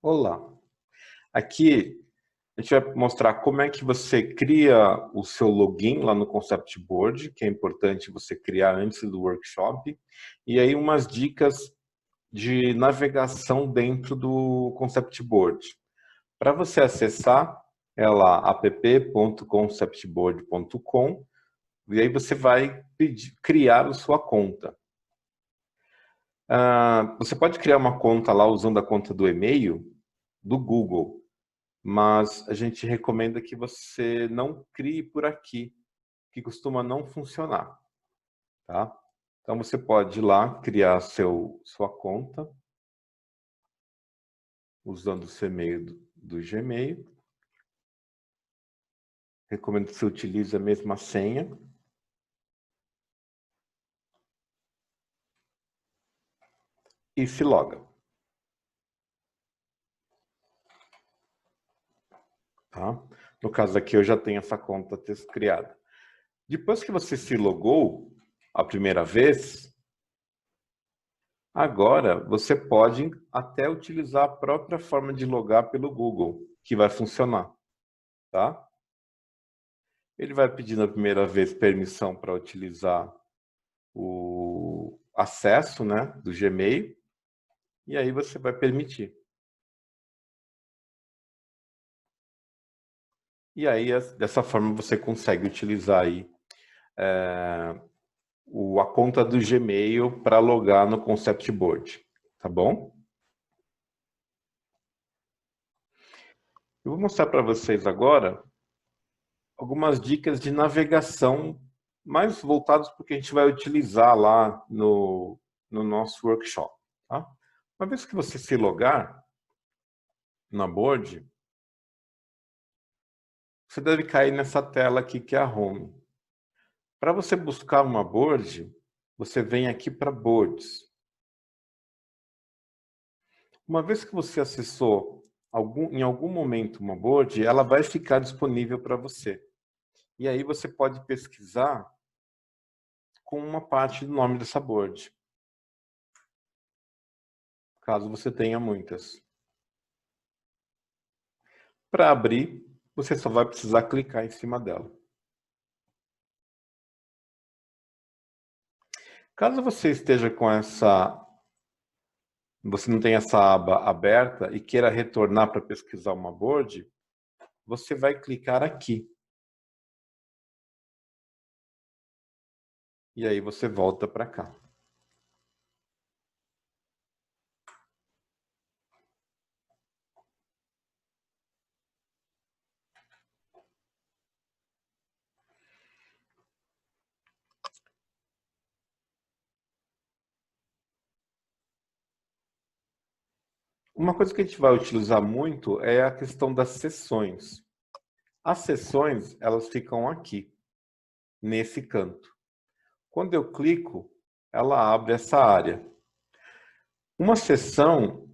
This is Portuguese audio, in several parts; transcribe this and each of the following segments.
Olá, aqui a gente vai mostrar como é que você cria o seu login lá no Concept Board, que é importante você criar antes do workshop, e aí umas dicas de navegação dentro do Concept Board. Para você acessar, é lá app.conceptboard.com, e aí você vai criar a sua conta. Você pode criar uma conta lá usando a conta do e-mail do Google, mas a gente recomenda que você não crie por aqui, que costuma não funcionar, tá? Então você pode ir lá criar sua conta usando o seu e-mail do Gmail. Recomendo que você utilize a mesma senha. E se loga. Tá? No caso aqui eu já tenho essa conta criada. Depois que você se logou a primeira vez, agora você pode até utilizar a própria forma de logar pelo Google, que vai funcionar, tá? Ele vai pedir na primeira vez permissão para utilizar o acesso, né, do Gmail, e aí você vai permitir. E aí, dessa forma, você consegue utilizar aí a conta do Gmail para logar no Concept Board, tá bom? Eu vou mostrar para vocês agora algumas dicas de navegação mais voltadas para o que a gente vai utilizar lá no nosso workshop, tá? Uma vez que você se logar na Board, você deve cair nessa tela aqui que é a Home. Para você buscar uma board, você vem aqui para Boards. Uma vez que você acessou em algum momento uma board, ela vai ficar disponível para você. E aí você pode pesquisar com uma parte do nome dessa board, caso você tenha muitas. Para abrir, você só vai precisar clicar em cima dela. Caso você esteja com você não tenha essa aba aberta e queira retornar para pesquisar uma board, você vai clicar aqui. E aí você volta para cá. Uma coisa que a gente vai utilizar muito é a questão das sessões. As sessões, elas ficam aqui, nesse canto. Quando eu clico, ela abre essa área. Uma sessão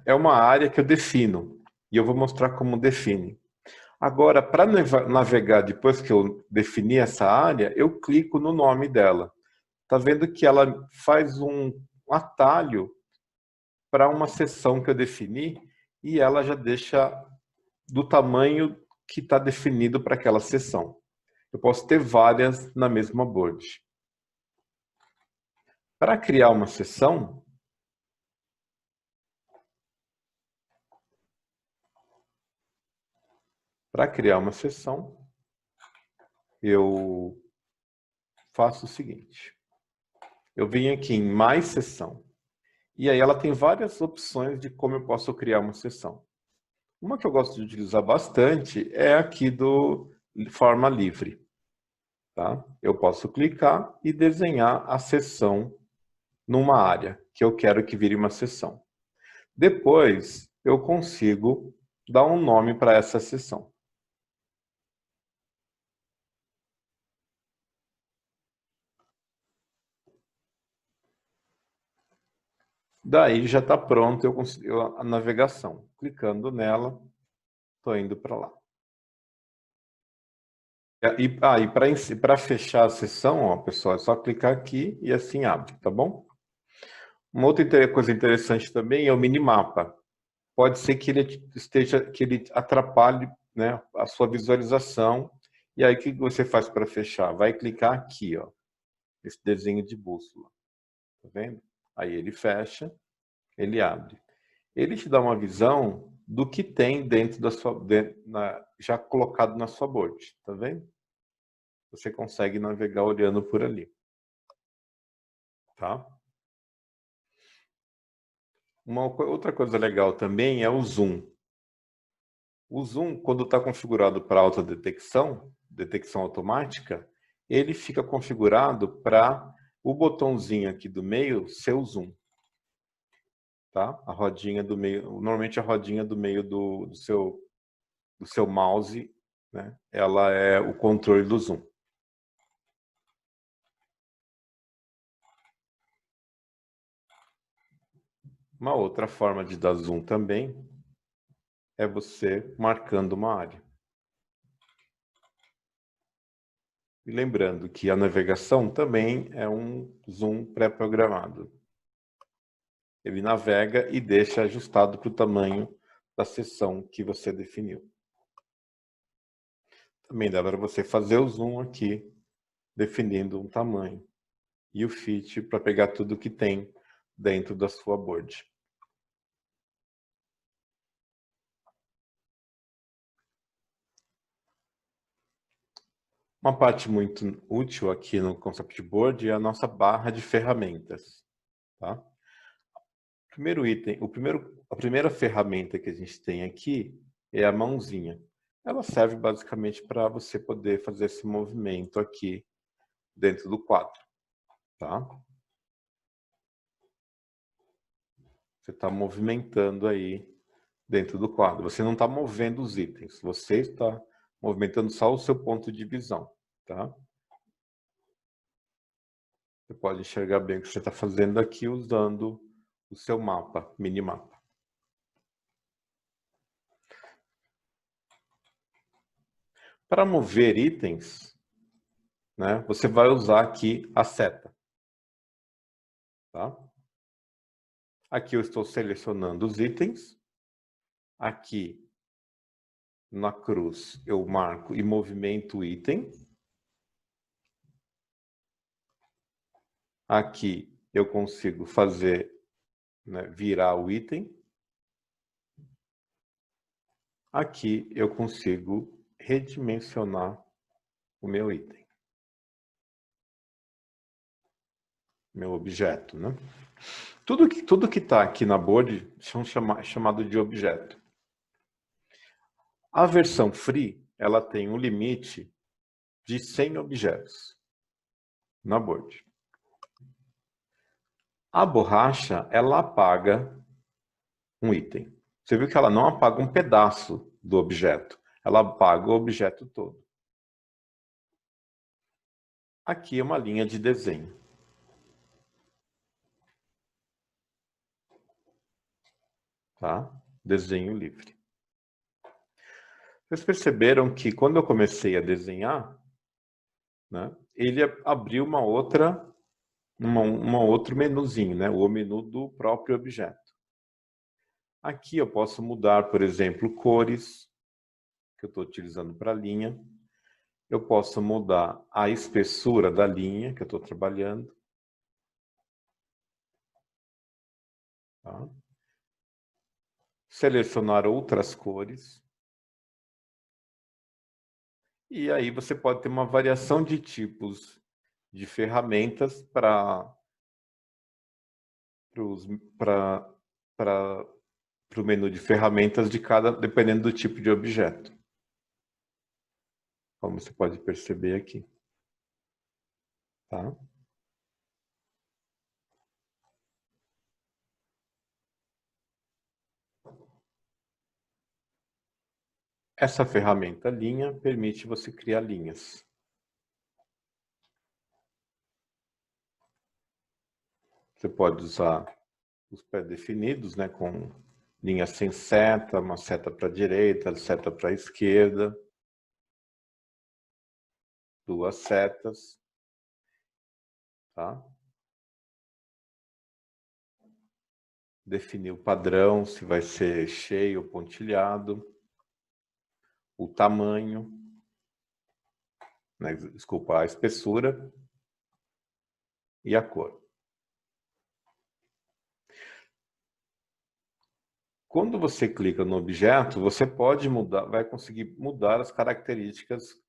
é uma área que eu defino, e eu vou mostrar como define. Agora, para navegar depois que eu defini essa área, eu clico no nome dela. Está vendo que ela faz um atalho para uma seção que eu defini e ela já deixa do tamanho que está definido para aquela seção. Eu posso ter várias na mesma board. Para criar uma seção, eu faço o seguinte. Eu venho aqui em mais sessão. E aí ela tem várias opções de como eu posso criar uma sessão. Uma que eu gosto de utilizar bastante é aqui do forma livre. Tá? Eu posso clicar e desenhar a sessão numa área que eu quero que vire uma sessão. Depois, eu consigo dar um nome para essa sessão. Daí já está pronto a navegação. Clicando nela, estou indo para lá. E para fechar a sessão, ó, pessoal, é só clicar aqui e assim abre, tá bom? Uma outra coisa interessante também é o minimapa. pode ser que ele atrapalhe, né, a sua visualização. E aí o que você faz para fechar? Vai clicar aqui, ó, esse desenho de bússola, tá vendo? Aí ele fecha, ele abre. Ele te dá uma visão do que tem dentro da sua, já colocado na sua board, tá vendo? Você consegue navegar olhando por ali, tá? Outra coisa legal também é o zoom. O zoom, quando está configurado para alta detecção automática, ele fica configurado para o botãozinho aqui do meio ser o zoom. Tá? A rodinha do meio, normalmente a rodinha do meio do seu mouse, né? Ela é o controle do zoom. Uma outra forma de dar zoom também é você marcando uma área. E lembrando que a navegação também é um zoom pré-programado. Ele navega e deixa ajustado para o tamanho da seção que você definiu. Também dá para você fazer o zoom aqui, definindo um tamanho. E o fit para pegar tudo que tem dentro da sua board. Uma parte muito útil aqui no Concept Board é a nossa barra de ferramentas. Tá? Primeiro item, a primeira ferramenta que a gente tem aqui é a mãozinha. Ela serve basicamente para você poder fazer esse movimento aqui dentro do quadro. Tá? Você está movimentando aí dentro do quadro. Você não está movendo os itens, você está movimentando só o seu ponto de visão. Tá? Você pode enxergar bem o que você está fazendo aqui usando o seu mapa, minimapa. Para mover itens, né, você vai usar aqui a seta. Tá? Aqui eu estou selecionando os itens. Aqui na cruz eu marco e movimento o item. Aqui eu consigo fazer, né, virar o item. Aqui eu consigo redimensionar o meu item, meu objeto, né? Tudo que está aqui na board é chamado de objeto. A versão free, ela tem um limite de 100 objetos na board. A borracha, ela apaga um item. Você viu que ela não apaga um pedaço do objeto, ela apaga o objeto todo. Aqui é uma linha de desenho. Tá? Desenho livre. Vocês perceberam que quando eu comecei a desenhar, né, ele abriu um outro menuzinho, né, o menu do próprio objeto. Aqui eu posso mudar, por exemplo, cores, que eu estou utilizando para a linha. Eu posso mudar a espessura da linha que eu estou trabalhando. Tá? Selecionar outras cores. E aí você pode ter uma variação de tipos de ferramentas para o menu de ferramentas dependendo do tipo de objeto. Como você pode perceber aqui. Tá? Essa ferramenta linha permite você criar linhas. Você pode usar os pré-definidos, né, com linha sem seta, uma seta para a direita, seta para a esquerda, duas setas, tá? definir o padrão, se vai ser cheio ou pontilhado, o tamanho, né, desculpa, a espessura e a cor. Quando você clica no objeto, você pode mudar, vai conseguir mudar as características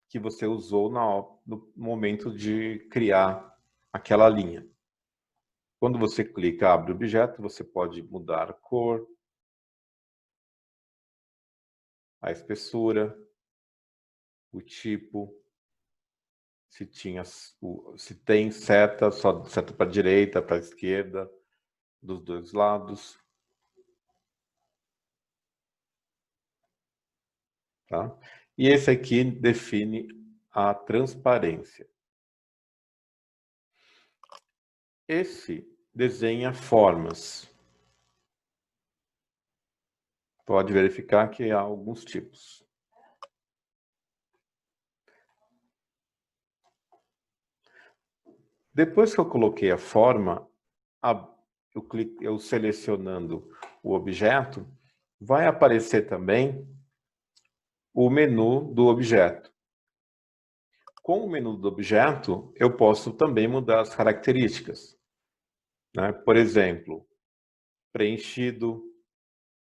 que você usou no momento de criar aquela linha. Quando você clica, abre o objeto, você pode mudar a cor, a espessura, o tipo, se tem seta, só seta para a direita, para a esquerda, dos dois lados. Tá? E esse aqui define a transparência. Esse desenha formas. Pode verificar que há alguns tipos. Depois que eu coloquei a forma, eu selecionando o objeto, vai aparecer também o menu do objeto. Com o menu do objeto, eu posso também mudar as características, né? Por exemplo, preenchido,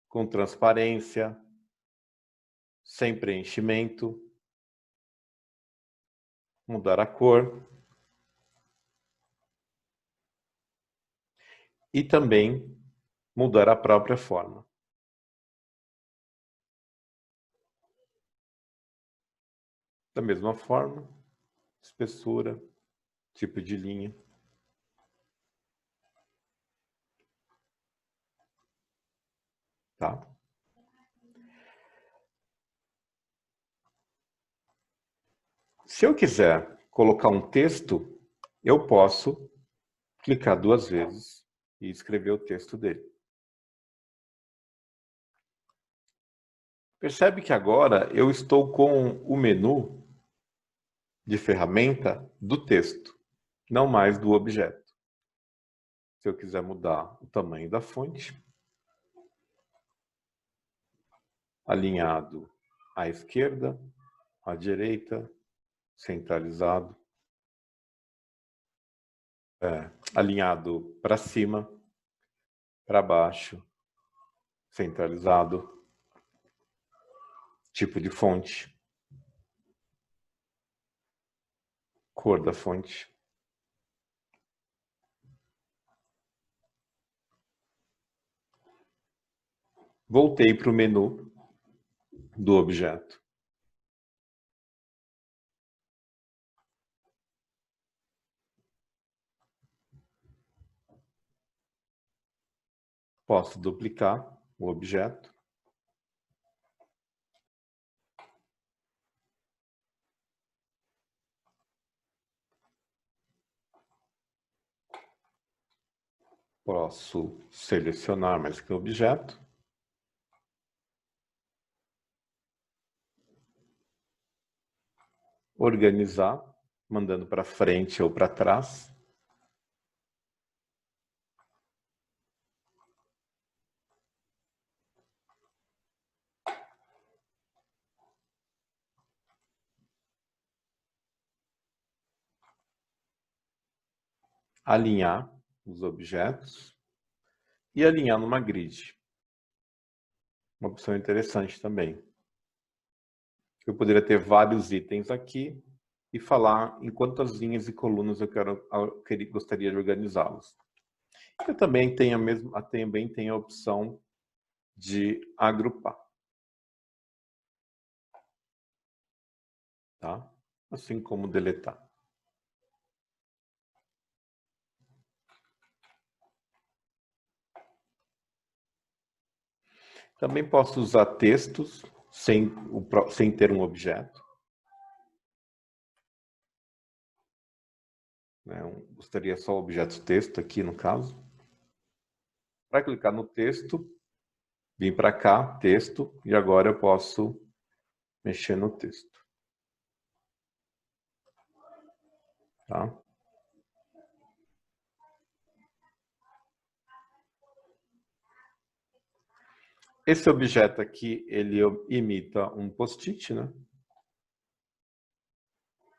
com transparência, sem preenchimento, mudar a cor e também mudar a própria forma. Da mesma forma, espessura, tipo de linha. Tá? Se eu quiser colocar um texto, eu posso clicar 2 vezes e escrever o texto dele. Percebe que agora eu estou com o menu de ferramenta do texto, não mais do objeto. Se eu quiser mudar o tamanho da fonte, alinhado à esquerda, à direita, centralizado, alinhado para cima, para baixo, centralizado, tipo de fonte, cor da fonte. Voltei para o menu do objeto. Posso duplicar o objeto. Posso selecionar mais que o objeto. Organizar, mandando para frente ou para trás. Alinhar os objetos e alinhar numa grid. Uma opção interessante também. Eu poderia ter vários itens aqui e falar em quantas linhas e colunas eu gostaria de organizá-los. Eu também tenho a opção de agrupar. Tá? Assim como deletar. Também posso usar textos sem ter um objeto. Gostaria só o objeto texto aqui, no caso. Para clicar no texto, vim para cá, texto, e agora eu posso mexer no texto. Tá? Esse objeto aqui, ele imita um post-it, né?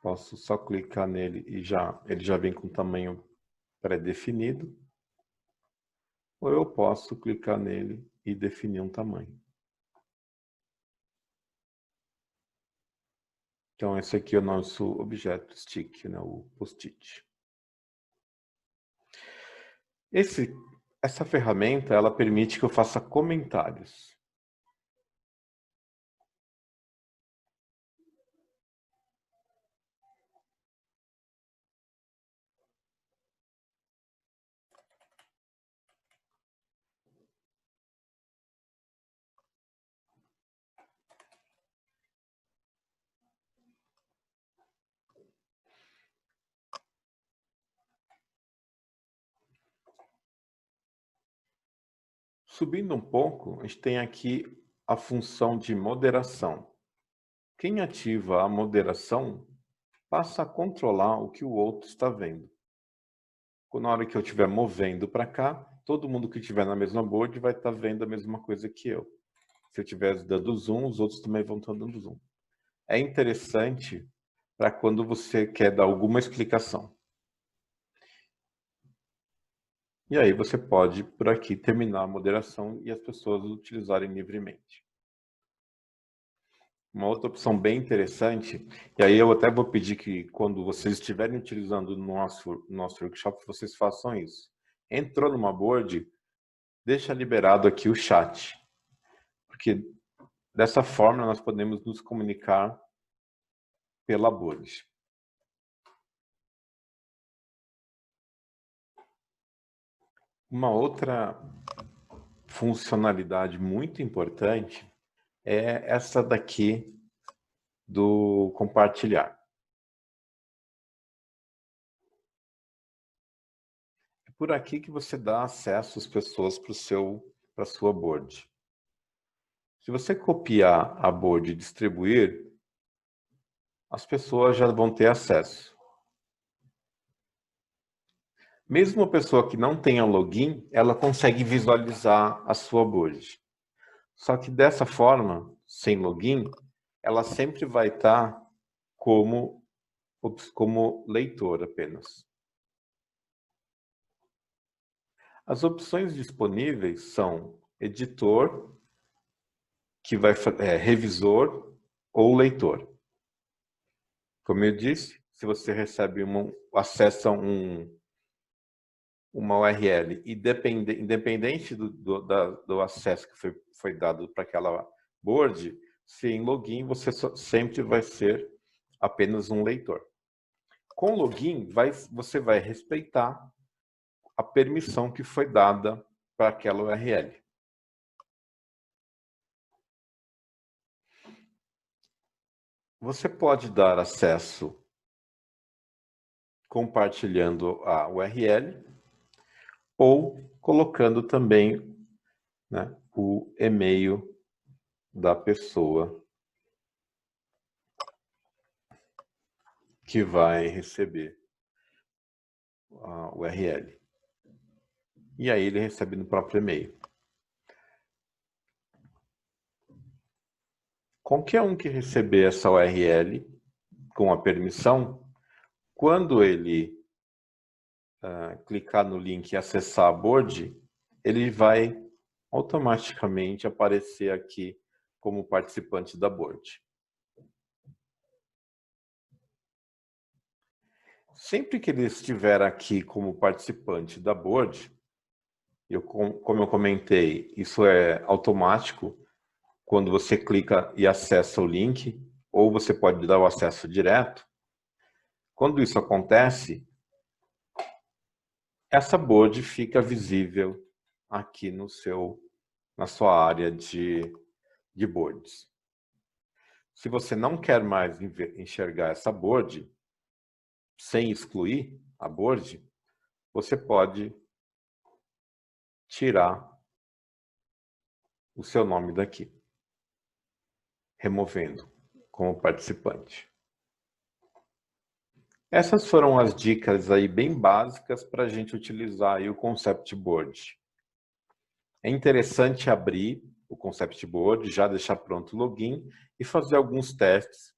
Posso só clicar nele e ele já vem com tamanho pré-definido. Ou eu posso clicar nele e definir um tamanho. Então, esse aqui é o nosso objeto stick, né? O post-it. Essa ferramenta, ela permite que eu faça comentários. Subindo um pouco, a gente tem aqui a função de moderação. Quem ativa a moderação passa a controlar o que o outro está vendo. Na hora que eu estiver movendo para cá, todo mundo que estiver na mesma board vai estar vendo a mesma coisa que eu. Se eu estiver dando zoom, os outros também vão estar dando zoom. É interessante para quando você quer dar alguma explicação. E aí você pode, por aqui, terminar a moderação e as pessoas utilizarem livremente. Uma outra opção bem interessante, e aí eu até vou pedir que quando vocês estiverem utilizando o nosso workshop, vocês façam isso. Entrou numa board, deixa liberado aqui o chat, porque dessa forma nós podemos nos comunicar pela board. Uma outra funcionalidade muito importante é essa daqui do compartilhar. É por aqui que você dá acesso às pessoas para a sua board. Se você copiar a board e distribuir, as pessoas já vão ter acesso. Mesmo a pessoa que não tenha login, ela consegue visualizar a sua board. Só que dessa forma, sem login, ela sempre vai estar como leitor apenas. As opções disponíveis são editor, que vai revisor ou leitor. Como eu disse, se você recebe acessa uma URL independente do acesso que foi dado para aquela board, sem login você sempre vai ser apenas um leitor. Com login, você vai respeitar a permissão que foi dada para aquela URL. Você pode dar acesso compartilhando a URL ou colocando também, né, o e-mail da pessoa que vai receber a URL. E aí ele recebe no próprio e-mail. Qualquer um que receber essa URL com a permissão, quando ele clicar no link e acessar a board, ele vai automaticamente aparecer aqui como participante da board. Sempre que ele estiver aqui como participante da board, como eu comentei, isso é automático quando você clica e acessa o link, ou você pode dar o acesso direto. Quando isso acontece, essa board fica visível aqui na sua área de boards. Se você não quer mais enxergar essa board, sem excluir a board, você pode tirar o seu nome daqui, removendo como participante. Essas foram as dicas aí bem básicas para a gente utilizar aí o Concept Board. É interessante abrir o Concept Board, já deixar pronto o login e fazer alguns testes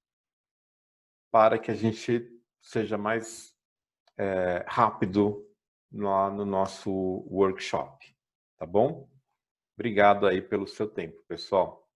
para que a gente seja mais rápido lá no nosso workshop, tá bom? Obrigado aí pelo seu tempo, pessoal.